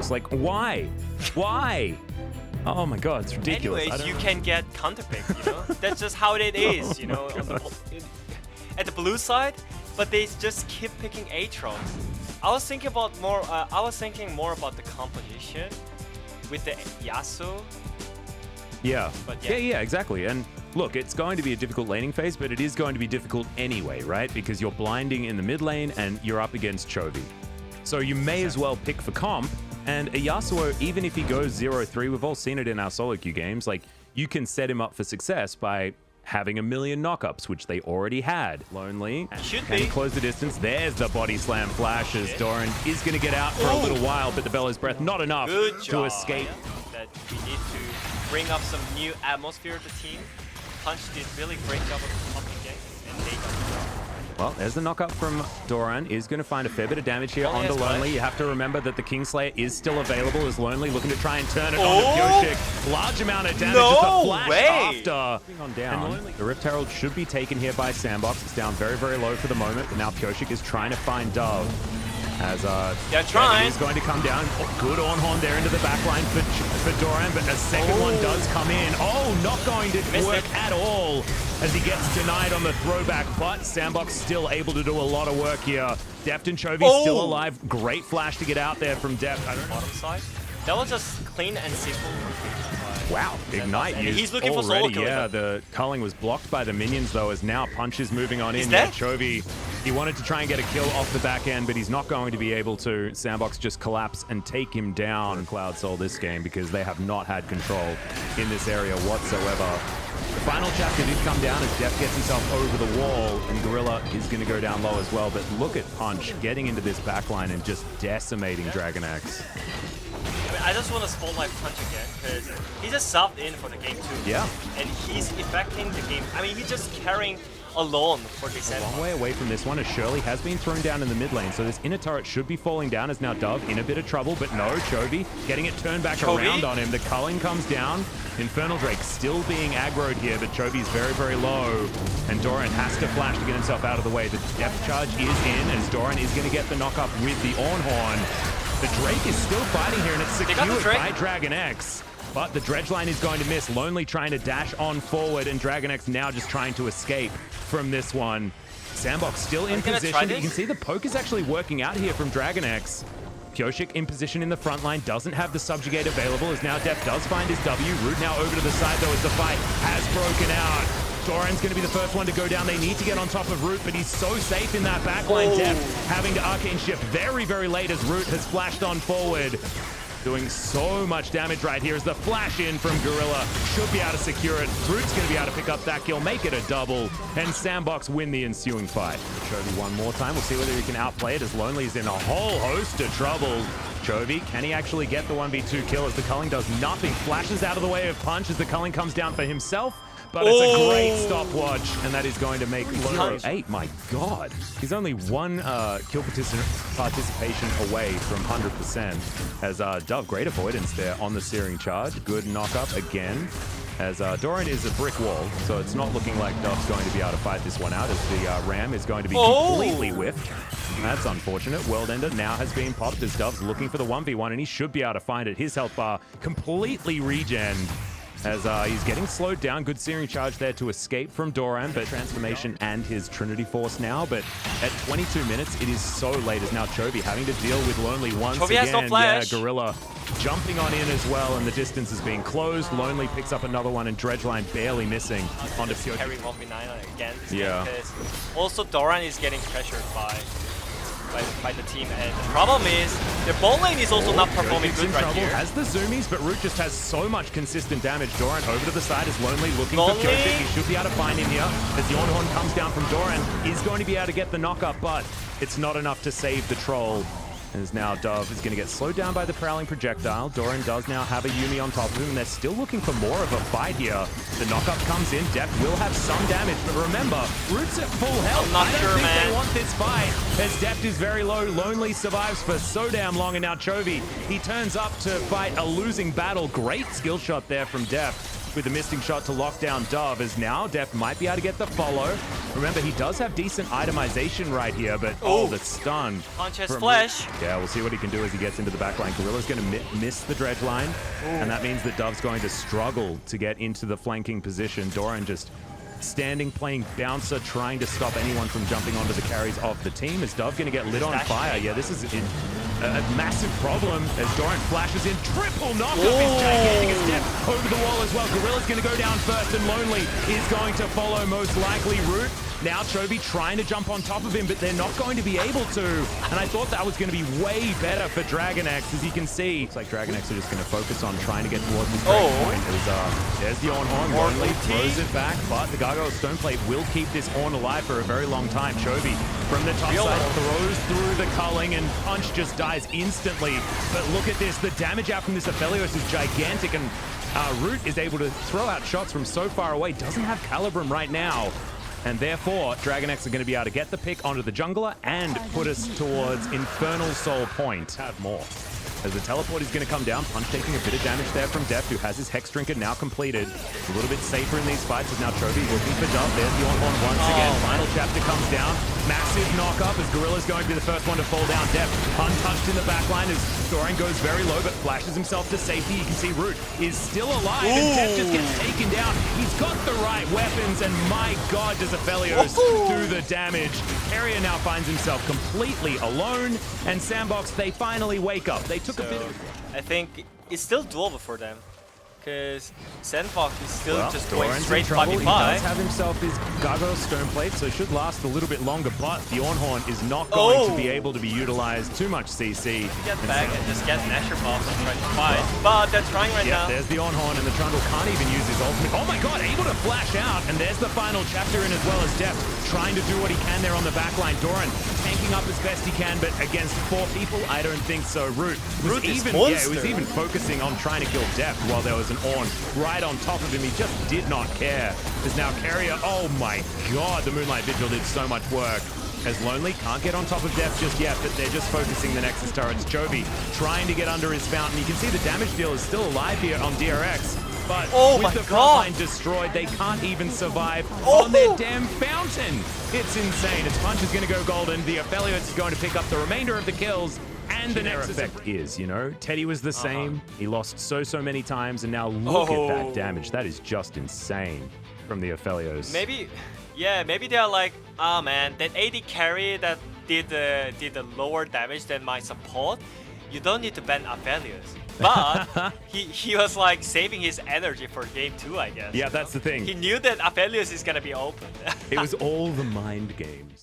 Sandbox. Like, why? Why? Oh my god, it's ridiculous. Anyways, you can get counterpick, you know? That's just how it is, you know? At the blue side, but they just keep picking Aaron. I was thinking more about the composition with the Yasuo. Yeah. But yeah, exactly. And look, it's going to be a difficult laning phase, but it is going to be difficult anyway, right? Because you're blinding in the mid lane and you're up against Chovy. So you may as well pick for comp. And a Yasuo, even if he goes 0-3, we've all seen it in our solo queue games, like, you can set him up for success by having a million knockups, which they already had. Lonely. Can he close the distance? There's the body slam flashes. Doran is going to get out for a little while, but the Bellows Breath not enough to escape. That we need to bring up some new atmosphere to the team. Punch did really great job of popping ganks, and they got the job. Well, there's the knockup from Doran. Is going to find a fair bit of damage here onto Lonely. You have to remember that the Kingslayer is still available as Lonely looking to try and turn it onto Pyoshik. Large amount of damage, just a flash after. On down. The Rift Herald should be taken here by Sandbox. It's down very, very low for the moment. But now Pyoshik is trying to find Dove. As he's going to come down. Good on-horn there into the backline for Doran, but a second one does come in. Oh, not going to work at all as he gets denied on the throwback, but Sandbox still able to do a lot of work here. Deft and Chovy still alive. Great flash to get out there from Deft. Bottom side. That was just clean and simple. Wow, Ignite used he's looking for already. solo Yeah, the culling was blocked by the minions though, as now Punch is moving on in. Yeah, Chovy, he wanted to try and get a kill off the back end, but he's not going to be able to. Sandbox just collapse and take him down. Cloud Soul this game because they have not had control in this area whatsoever. The final chapter did come down as Def gets himself over the wall, and Gorilla is going to go down low as well. But look at Punch getting into this backline and just decimating Dragon X. I just want to spotlight Punch again because he's just subbed in for the game 2. Yeah. And he's affecting the game. I mean, he's just carrying alone for the A long way away from this one as Shirley has been thrown down in the mid lane. So this inner turret should be falling down as now Dove in a bit of trouble, but no, Chovy getting it turned back around on him. The culling comes down. Infernal Drake still being aggroed here, but Chovy's very, very low. And Doran has to flash to get himself out of the way. The depth charge is in as Doran is going to get the knockup with the Ornhorn. The Drake is still fighting here, and it's secured by Dragon X. But the dredge line is going to miss. Lonely trying to dash on forward, and Dragon X now just trying to escape from this one. Sandbox still in position. You can see the poke is actually working out here from Dragon X. Pyoshik in position in the front line, doesn't have the subjugate available as now Def does find his W. Root now over to the side though as the fight has broken out. Doran's going to be the first one to go down. They need to get on top of Root, but he's so safe in that backline. Def having to arcane shift very, very late as Root has flashed on forward. Doing so much damage right here as the flash in from Gorilla should be able to secure it. Root's going to be able to pick up that kill, make it a double, and Sandbox win the ensuing fight. Chovy one more time. We'll see whether he can outplay it as Lonely is in a whole host of trouble. Chovy, can he actually get the 1v2 kill as the culling does nothing? Flashes out of the way of Punch as the culling comes down for himself. But it's a great stopwatch, and that is going to make 8. My God. He's only one kill participation away from 100%. As Dove, great avoidance there on the Searing Charge. Good knockup again. As Doran is a brick wall, so it's not looking like Dove's going to be able to fight this one out, as the Ram is going to be completely whiffed. That's unfortunate. World Ender now has been popped as Dove's looking for the 1v1, and he should be able to find it. His health bar completely regen. As he's getting slowed down. Good Searing Charge there to escape from Doran, but Transformation and his Trinity Force now. But at 22 minutes, it is so late as now Chovy having to deal with Lonely once again. Has no flash. Yeah, Gorilla jumping on in as well, and the distance is being closed. Lonely picks up another one, and Dredgeline barely missing onto Pyoshik. Carry 1v9 again. Yeah. Also, Doran is getting pressured by the team, and the problem is their bot lane is also not performing good right here. Has the zoomies, but Root just has so much consistent damage. Doran over to the side is Lonely looking for Pyoshik. He should be able to find him here as the Ornhorn comes down from Doran. He's going to be able to get the knockup, but it's not enough to save the troll. As now Dove is going to get slowed down by the Prowling Projectile. Doran does now have a Yuumi on top of him, and they're still looking for more of a fight here. The knockup comes in. Deft will have some damage, but remember, Root's at full health. I'm not sure, man. They want this fight, as Deft is very low. Lonely survives for so damn long, and now Chovy, he turns up to fight a losing battle. Great skill shot there from Deft. with the missing shot to lock down Dove, as now Def might be able to get the follow. Remember, he does have decent itemization right here, but the stun. Punch has flash. Yeah, we'll see what he can do as he gets into the back line. Gorilla's going to miss the dredge line, and that means that Dove's going to struggle to get into the flanking position. Doran just standing, playing bouncer, trying to stop anyone from jumping onto the carries of the team. Is Dove going to get lit on fire? Yeah, this is a massive problem as Doran flashes in. Triple knockup is gigantic as Def over the wall as well. Gorilla's going to go down first, and Lonely is going to follow, most likely. Root. Now Chovy trying to jump on top of him, but they're not going to be able to. And I thought that was going to be way better for DragonX. As you can see, looks like DragonX are just going to focus on trying to get towards the break point. There's the Ornhorn. Lonely throws it back, but the Gargoyle Stoneplate will keep this Ornn alive for a very long time. Chovy from the top side throws through the culling, and Punch just dies instantly. But look at this. The damage out from this Aphelios is gigantic, and Root is able to throw out shots from so far away. Doesn't have Calibrum right now. And therefore, DragonX are going to be able to get the pick onto the jungler and put us towards Infernal Soul Point. Have more. As the teleport is going to come down, Punch taking a bit of damage there from Def, who has his Hex Drinker now completed. A little bit safer in these fights as now Chovy looking for Dove. There's the Ornhorn once again. Final chapter comes down. Massive knock-up as Gorilla's going to be the first one to fall down. Def untouched in the backline as Doran goes very low but flashes himself to safety. You can see Root is still alive and Def just gets taken down. He's got the right weapons, and my god, does Aphelios do the damage. Area now finds himself completely alone, and Sandbox, they finally wake up. They took a bit of... I think it's still doable for them, because Sandbox is still just going Doran's straight in trouble. 5v5. He does have himself his Gargoyle Stoneplate, so it should last a little bit longer, but the Ornhorn is not going to be able to be utilized. Too much CC. Get back and just get Nasher buffs and try to fight. But they're trying right now. There's the Ornhorn, and the Trundle can't even use his ultimate. Oh my god, able to flash out, and there's the final chapter in as well as Def trying to do what he can there on the backline. Doran tanking up as best he can, but against 4 people, I don't think so. Root was even focusing on trying to kill Def while there was an Ornn right on top of him. He just did not care. There's now Carrier. Oh my god, the Moonlight Vigil did so much work. As Lonely can't get on top of Def just yet, but they're just focusing the Nexus turrets. Chovy trying to get under his fountain. You can see the damage deal is still alive here on DRX. But with the front line destroyed, they can't even survive on their damn fountain. It's insane. As Punch is going to go golden, the Aphelios is going to pick up the remainder of the kills. And the next effect is, you know, Teddy was the same. He lost so many times, and now look at that damage. That is just insane from the Aphelios. Maybe they're like, ah man, that AD carry that did the lower damage than my support. You don't need to ban Aphelios. But he was like saving his energy for game 2, I guess. Yeah, that's the thing. He knew that Aphelios is gonna be open. It was all the mind games.